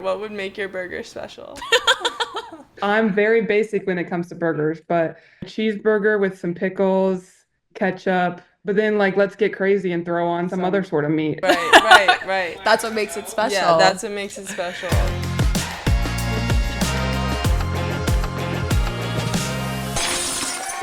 What would make your burger special? I'm very basic when it comes to burgers, but cheeseburger with some pickles, ketchup, but then like let's get crazy and throw on some other sort of meat. Right. That's what makes it special. Yeah, that's what makes it special.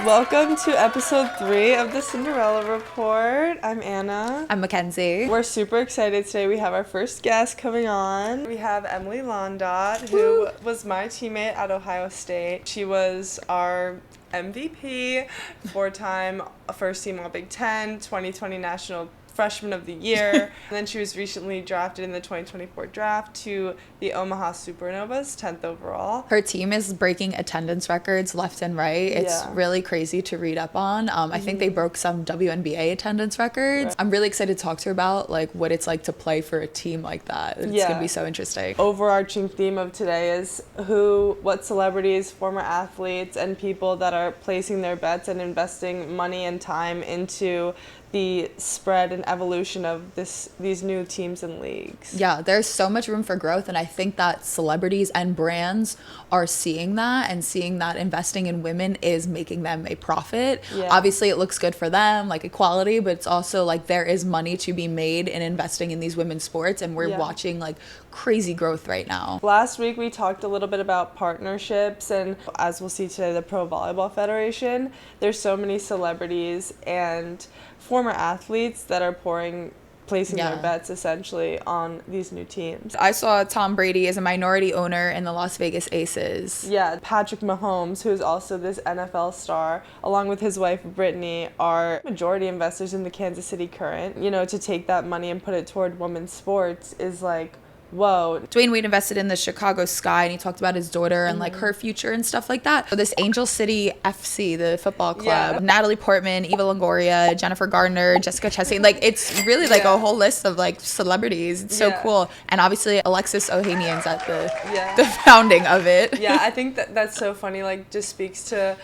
Welcome to episode 3 of the Cinderella Report. I'm Anna. I'm Mackenzie. We're super excited today. We have our first guest coming on. We have Emily Londot, who was my teammate at Ohio State. She was our MVP, 4-time first team All Big Ten, 2020 National Freshman of the Year. And then she was recently drafted in the 2024 draft to the Omaha Supernovas, 10th overall. Her team is breaking attendance records left and right. It's really crazy to read up on. I think they broke some WNBA attendance records. Right. I'm really excited to talk to her about like what it's like to play for a team like that. It's gonna be so interesting. Overarching theme of today is what celebrities, former athletes, and people that are placing their bets and investing money and time into the spread and evolution of these new teams and leagues. Yeah, there's so much room for growth, and I think that celebrities and brands are seeing that and seeing that investing in women is making them a profit. Yeah. Obviously, it looks good for them, like equality, but it's also like there is money to be made in investing in these women's sports, and we're watching like crazy growth right now. Last week, we talked a little bit about partnerships, and as we'll see today, the Pro Volleyball Federation. There's so many celebrities and former athletes that are placing their bets essentially on these new teams. I saw Tom Brady as a minority owner in the Las Vegas Aces. Yeah, Patrick Mahomes, who is also this NFL star, along with his wife Brittany, are majority investors in the Kansas City Current. You know, to take that money and put it toward women's sports is like, whoa. Dwayne Wade invested in the Chicago Sky, and he talked about his daughter and like her future and stuff like that. So this Angel City FC, the football club, Natalie Portman, Eva Longoria, Jennifer Gardner, Jessica Chastain, like it's really like a whole list of like celebrities. It's so cool. And obviously Alexis Ohanian's at the founding of it. Yeah, I think that's so funny, like just speaks to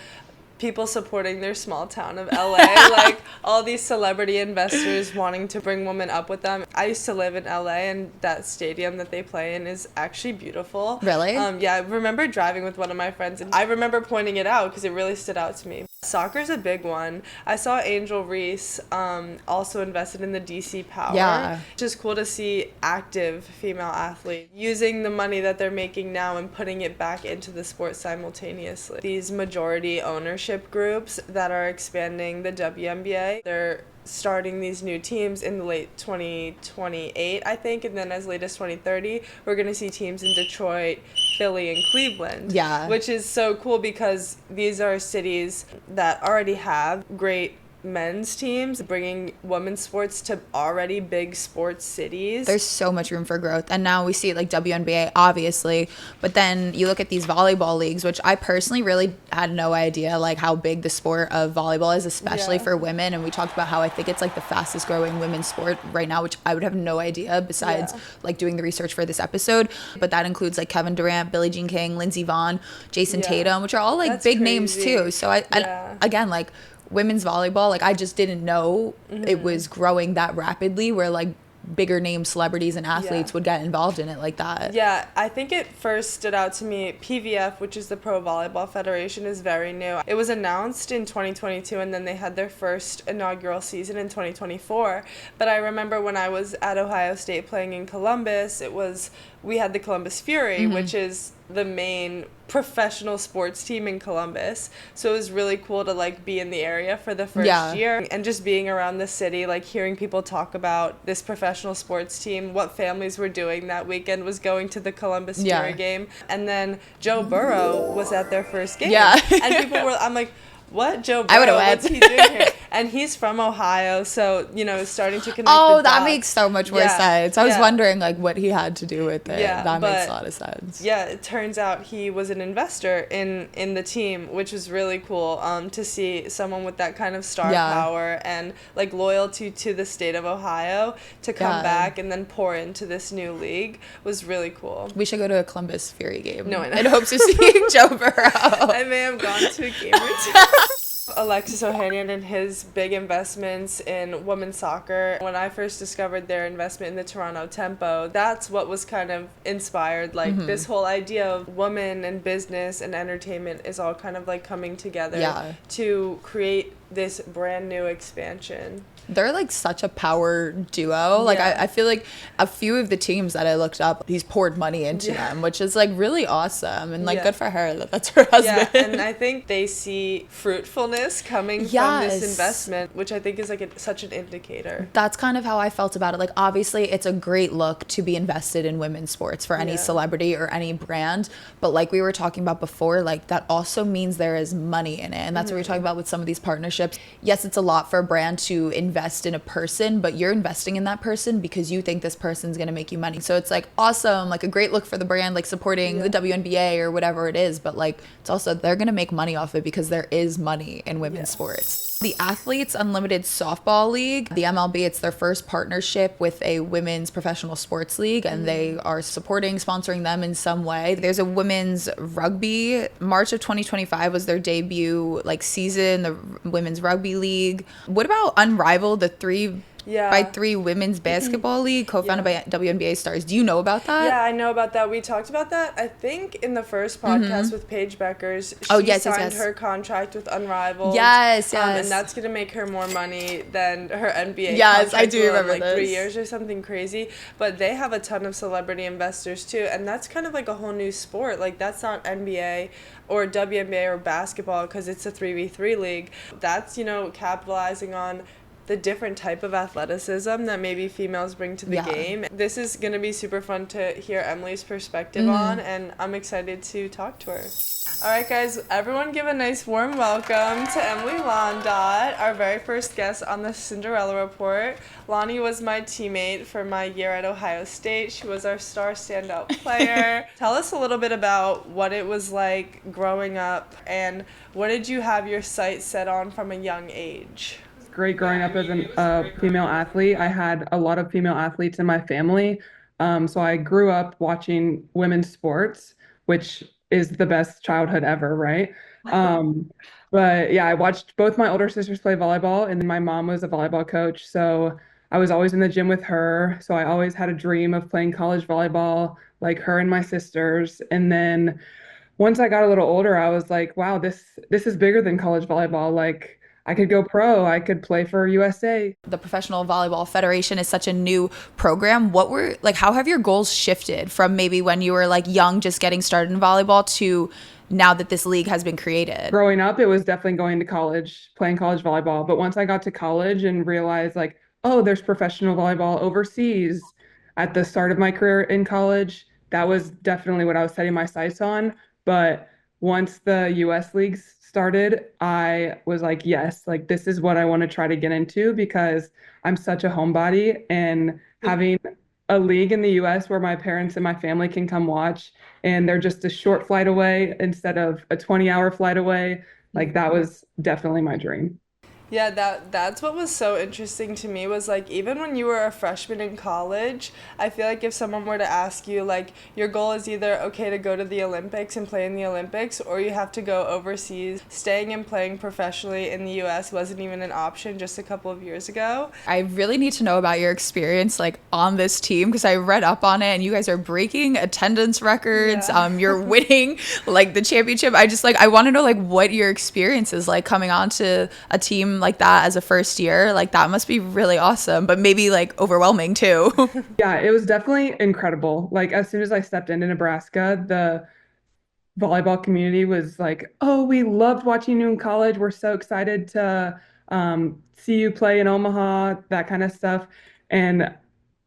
people supporting their small town of LA, like all these celebrity investors wanting to bring women up with them. I used to live in LA, and that stadium that they play in is actually beautiful. Really? Yeah, I remember driving with one of my friends, and I remember pointing it out because it really stood out to me. Soccer's a big one. I saw Angel Reese also invested in the DC Power. Yeah. It's just cool to see active female athletes using the money that they're making now and putting it back into the sport simultaneously. These majority ownership groups that are expanding the WNBA, they're starting these new teams in the late 2028, I think, and then as late as 2030, we're going to see teams in Detroit, Philly, and Cleveland. Yeah. Which is so cool because these are cities that already have great men's teams, bringing women's sports to already big sports cities. There's so much room for growth, and now we see it like WNBA obviously, but then you look at these volleyball leagues, which I personally really had no idea like how big the sport of volleyball is, especially for women. And we talked about how I think it's like the fastest growing women's sport right now, which I would have no idea besides like doing the research for this episode. But that includes like Kevin Durant, Billie Jean King, Lindsey Vonn, Jason Tatum, which are all like big names too. So I again, like women's volleyball, like I just didn't know it was growing that rapidly where like bigger name celebrities and athletes would get involved in it like that. Yeah, I think it first stood out to me, PVF, which is the Pro Volleyball Federation, is very new. It was announced in 2022, and then they had their first inaugural season in 2024. But I remember when I was at Ohio State playing in Columbus, we had the Columbus Fury, which is the main professional sports team in Columbus. So it was really cool to like be in the area for the first year, and just being around the city, like hearing people talk about this professional sports team, what families were doing that weekend was going to the Columbus Fury game. And then Joe Burrow was at their first game. Yeah. And people were, I'm like, what? Joe Burrow, what's he doing here? And he's from Ohio, so, you know, starting to connect the that dots. makes so much more sense. I was wondering, like, what he had to do with it. Yeah, that makes a lot of sense. Yeah, it turns out he was an investor in the team, which was really cool to see someone with that kind of star power and, like, loyalty to the state of Ohio to come back and then pour into this new league was really cool. We should go to a Columbus Fury game. No, I know. In hopes of seeing Joe Burrow. I may have gone to a game or two. Alexis Ohanian and his big investments in women's soccer. When I first discovered their investment in the Toronto Tempo, that's what was kind of inspired. Like this whole idea of women and business and entertainment is all kind of like coming together to create this brand new expansion. They're like such a power duo. Like I feel like a few of the teams that I looked up, he's poured money into them, which is like really awesome and like good for her that that's her husband. Yeah, and I think they see fruitfulness coming from this investment, which I think is like such an indicator. That's kind of how I felt about it. Like obviously it's a great look to be invested in women's sports for any celebrity or any brand, but like we were talking about before, like that also means there is money in it, and that's what we're talking about with some of these partnerships. Yes, it's a lot for a brand to invest in a person, but you're investing in that person because you think this person's going to make you money. So it's like awesome, like a great look for the brand, like supporting the WNBA or whatever it is, but like it's also they're going to make money off it because there is money in women's sports. The Athletes Unlimited Softball League, the MLB, it's their first partnership with a women's professional sports league, and they are sponsoring them in some way. There's a women's rugby. March of 2025 was their debut like season, the women's rugby league. What about Unrivaled, the 3x3 women's basketball league co-founded by WNBA stars? Do you know about that? Yeah, I know about that. We talked about that, I think, in the first podcast with Paige Beckers. She signed her contract with Unrivaled. Yes. And that's going to make her more money than her NBA contract. I do remember like this. 3 years or something crazy. But they have a ton of celebrity investors, too. And that's kind of like a whole new sport. Like, that's not NBA or WNBA or basketball because it's a 3v3 league. That's, capitalizing on the different type of athleticism that maybe females bring to the game. This is going to be super fun to hear Emily's perspective on, and I'm excited to talk to her. All right, guys, everyone give a nice warm welcome to Emily Londot, our very first guest on the Cinderella Report. Lonnie was my teammate for my year at Ohio State. She was our star standout player. Tell us a little bit about what it was like growing up, and what did you have your sights set on from a young age? Great growing up as a female athlete. I had a lot of female athletes in my family. So I grew up watching women's sports, which is the best childhood ever, right? But yeah, I watched both my older sisters play volleyball, and then my mom was a volleyball coach. So I was always in the gym with her. So I always had a dream of playing college volleyball like her and my sisters. And then once I got a little older, I was like, wow, this is bigger than college volleyball. Like, I could go pro. I could play for USA. The Professional Volleyball Federation is such a new program. How have your goals shifted from maybe when you were like young, just getting started in volleyball, to now that this league has been created? Growing up, it was definitely going to college, playing college volleyball. But once I got to college and realized like, oh, there's professional volleyball overseas at the start of my career in college, that was definitely what I was setting my sights on. But once the US leagues started, I was like, yes, like this is what I want to try to get into, because I'm such a homebody, and having a league in the US where my parents and my family can come watch and they're just a short flight away instead of a 20-hour flight away, like that was definitely my dream. Yeah, that's what was so interesting to me, was like even when you were a freshman in college, I feel like if someone were to ask you like your goal is either okay to go to the Olympics and play in the Olympics, or you have to go overseas, staying and playing professionally in the US wasn't even an option just a couple of years ago. I really need to know about your experience like on this team, because I read up on it and you guys are breaking attendance records. You're winning like the championship. I want to know like what your experience is like coming onto a team like that as a first year. Like that must be really awesome, but maybe like overwhelming too. Yeah, it was definitely incredible. Like as soon as I stepped into Nebraska, the volleyball community was like, oh, we loved watching you in college. We're so excited to see you play in Omaha, that kind of stuff. And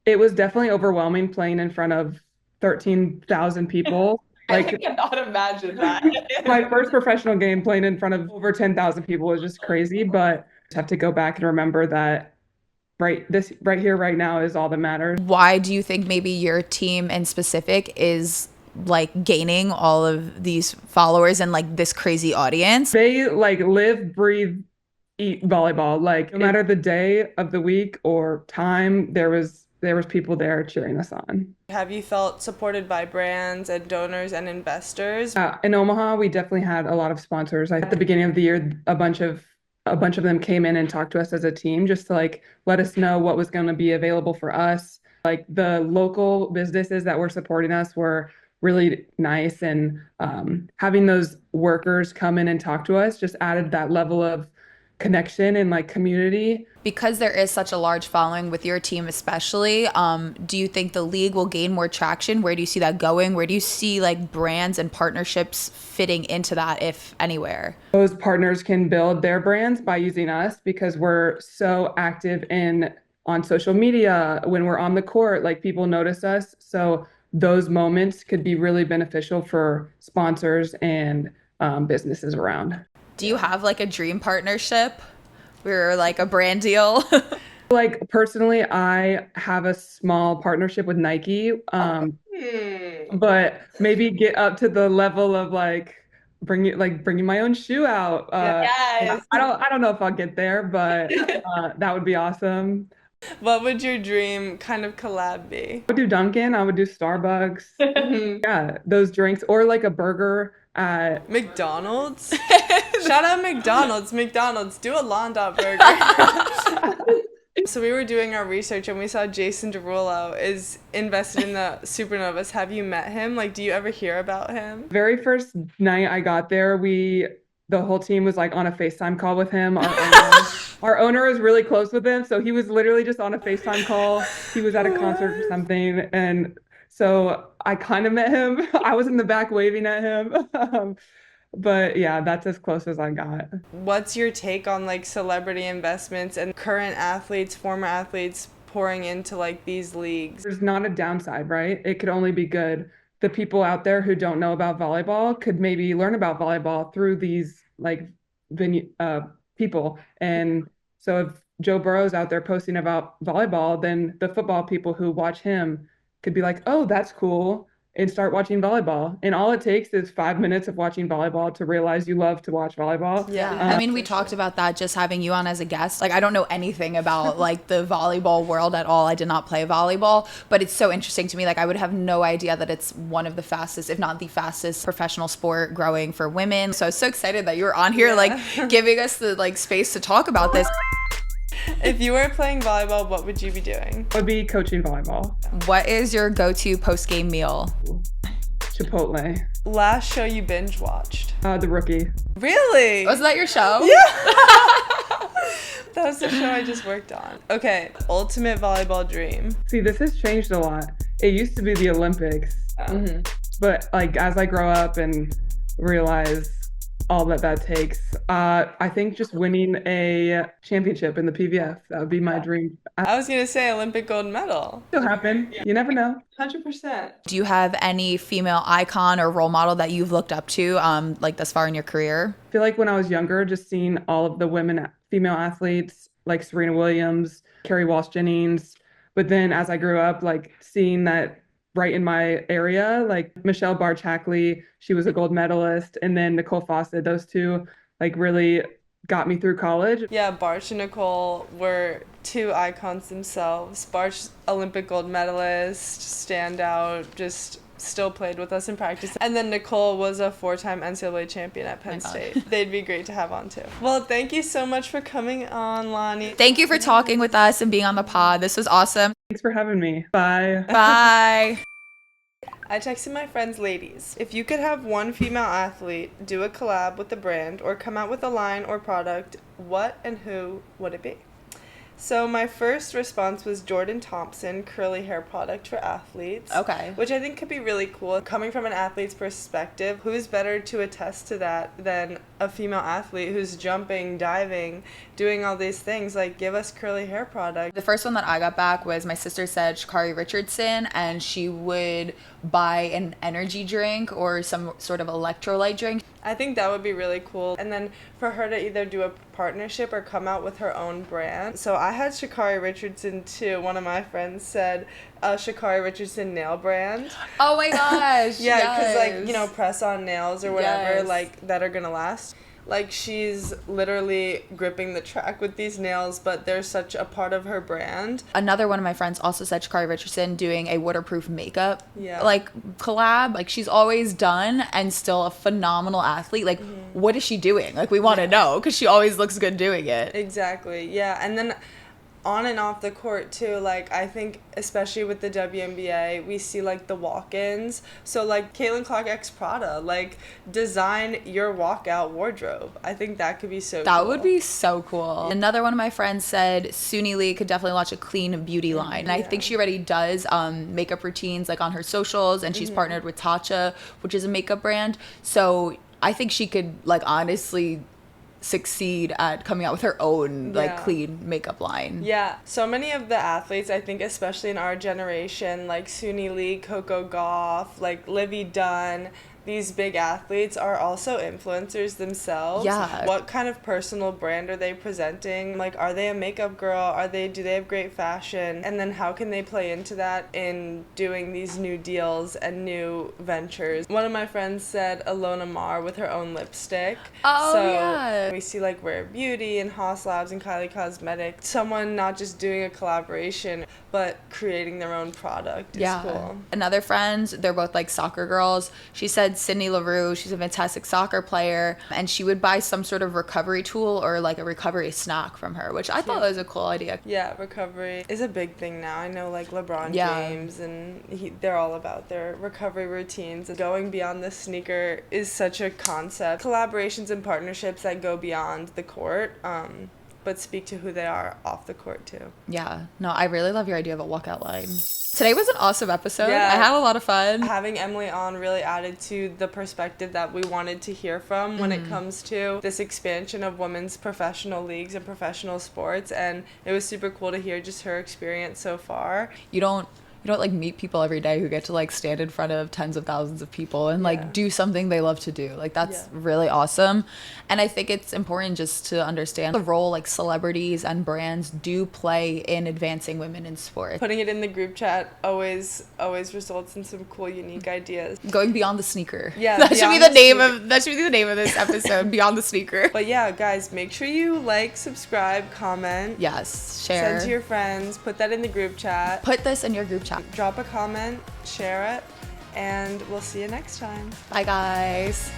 it was definitely overwhelming playing in front of 13,000 people. Like, I cannot imagine that. my first professional game playing in front of over 10,000 people was just crazy, but I have to go back and remember that right here, right now is all that matters. Why do you think maybe your team in specific is like gaining all of these followers and like this crazy audience? They like live, breathe, eat volleyball. Like no matter the day of the week or time, there was people there cheering us on. Have you felt supported by brands and donors and investors? In Omaha, we definitely had a lot of sponsors. At the beginning of the year, a bunch of a bunch of them came in and talked to us as a team just to like let us know what was going to be available for us. Like the local businesses that were supporting us were really nice, and having those workers come in and talk to us just added that level of connection and like community. Because there is such a large following with your team especially, do you think the league will gain more traction? Where do you see that going? Where do you see like brands and partnerships fitting into that, if anywhere? Those partners can build their brands by using us because we're so active in on social media. When we're on the court, like people notice us, so those moments could be really beneficial for sponsors and businesses around. Do you have like a dream partnership or like a brand deal? Like personally, I have a small partnership with Nike, but maybe get up to the level of like bringing my own shoe out. Yes. I don't know if I'll get there, but that would be awesome. What would your dream kind of collab be? I would do Dunkin', I would do Starbucks. Yeah, those drinks or like a burger at McDonald's? Shout out McDonald's. McDonald's, do a Londot burger. So we were doing our research and we saw Jason Derulo is invested in the Supernovas. Have you met him? Like, do you ever hear about him? very first night I got there, the whole team was like on a FaceTime call with him. Our owner is really close with him, so he was literally just on a FaceTime call. He was at a concert or something, and so I kind of met him. I was in the back waving at him. But yeah, that's as close as I got. What's your take on like celebrity investments and current athletes, former athletes pouring into like these leagues? There's not a downside, right? It could only be good. The people out there who don't know about volleyball could maybe learn about volleyball through these like people. And so if Joe Burrow's out there posting about volleyball, then the football people who watch him could be like, oh, that's cool, and start watching volleyball. And all it takes is 5 minutes of watching volleyball to realize you love to watch volleyball. Yeah. I mean, we talked about that just having you on as a guest. Like, I don't know anything about like the volleyball world at all. I did not play volleyball, but it's so interesting to me. Like, I would have no idea that it's one of the fastest, if not the fastest, professional sport growing for women. So I was so excited that you were on here, like giving us the like space to talk about this. If you were playing volleyball, what would you be doing? I would be coaching volleyball. What is your go-to post-game meal? Chipotle. Last show you binge watched? The Rookie. Really? Was that your show? Yeah. That was the show I just worked on. Okay, ultimate volleyball dream. See, this has changed a lot. It used to be the Olympics, but like as I grow up and realize all that takes, I think just winning a championship in the PVF, that would be my dream. I was gonna say Olympic gold medal. It'll happen. You never know. 100%. Do you have any female icon or role model that you've looked up to, like thus far in your career? I feel like when I was younger, just seeing all of the female athletes like Serena Williams, Carrie Walsh Jennings, but then as I grew up, like seeing that right in my area, like Michelle Barch-Hackley, she was a gold medalist, and then Nicole Fawcett, those two like really got me through college. Yeah, Barch and Nicole were two icons themselves. Barch, Olympic gold medalist, standout, just still played with us in practice. And then Nicole was a 4-time NCAA champion at Penn State. They'd be great to have on too. Well, thank you so much for coming on, Lonnie. Thank you for talking with us and being on the pod. This was awesome. Thanks for having me. Bye. Bye. I texted my friends, ladies, if you could have one female athlete do a collab with a brand or come out with a line or product, what and who would it be? So my first response was Jordan Thompson, curly hair product for athletes. Okay. Which I think could be really cool. Coming from an athlete's perspective, who's better to attest to that than a female athlete who's jumping, diving, doing all these things? Like, give us curly hair product. The first one that I got back was my sister said Sha'Carri Richardson, and she would buy an energy drink or some sort of electrolyte drink. I think that would be really cool. And then for her to either do a partnership or come out with her own brand. So I had Sha'Carri Richardson too. One of my friends said Sha'Carri Richardson nail brand. Oh my gosh. Yeah, because yes. like, you know, press on nails or whatever, Yes. like that are gonna last. Like, she's literally gripping the track with these nails, but they're such a part of her brand. Another one of my friends also said Sha'Carri Richardson doing a waterproof makeup Yeah. like collab. Like, she's always done and still a phenomenal athlete. Like, what is she doing? Like, we want to know, because she always looks good doing it. Exactly. Yeah. And then on and off the court too, like, I think especially with the WNBA, we see like the walk-ins. So like Caitlin Clark x Prada, like, design your walkout wardrobe. I think that could be so cool. That would be so cool. Another one of my friends said Suni Lee could definitely launch a clean beauty line. And I think she already does makeup routines like on her socials, and she's partnered with Tatcha, which is a makeup brand. So I think she could like honestly succeed at coming out with her own like clean makeup line. Yeah, so many of the athletes, I think especially in our generation, like Suni Lee, Coco Gauff, like Livy Dunn, these big athletes are also influencers themselves. Yeah. What kind of personal brand are they presenting? Like, are they a makeup girl? Do they have great fashion? And then how can they play into that in doing these new deals and new ventures? One of my friends said Alona Mar with her own lipstick. Oh, so yeah. we see like Rare Beauty and Haas Labs and Kylie Cosmetics. Someone not just doing a collaboration, but creating their own product is cool. Another friend, they're both like soccer girls. She said Sydney LaRue, she's a fantastic soccer player, and she would buy some sort of recovery tool or like a recovery snack from her, which I thought was a cool idea. Yeah, recovery is a big thing now. I know like LeBron James and they're all about their recovery routines. Going beyond the sneaker is such a concept. Collaborations and partnerships that go beyond the court, but speak to who they are off the court too. Yeah, no, I really love your idea of a walkout line. Today was an awesome episode. Yeah. I had a lot of fun. Having Emily on really added to the perspective that we wanted to hear from when it comes to this expansion of women's professional leagues and professional sports, and it was super cool to hear just her experience so far. You don't like meet people every day who get to like stand in front of tens of thousands of people and like do something they love to do. Like, that's really awesome. And I think it's important just to understand the role like celebrities and brands do play in advancing women in sport. Putting it in the group chat always results in some cool, unique ideas. Going beyond the sneaker. Yeah, that should be the name of this episode. Beyond the sneaker. But yeah, guys, make sure you like, subscribe, comment. Yes, share. Send to your friends. Put that in the group chat. Put this in your group chat. Drop a comment, share it, and we'll see you next time. Bye, guys.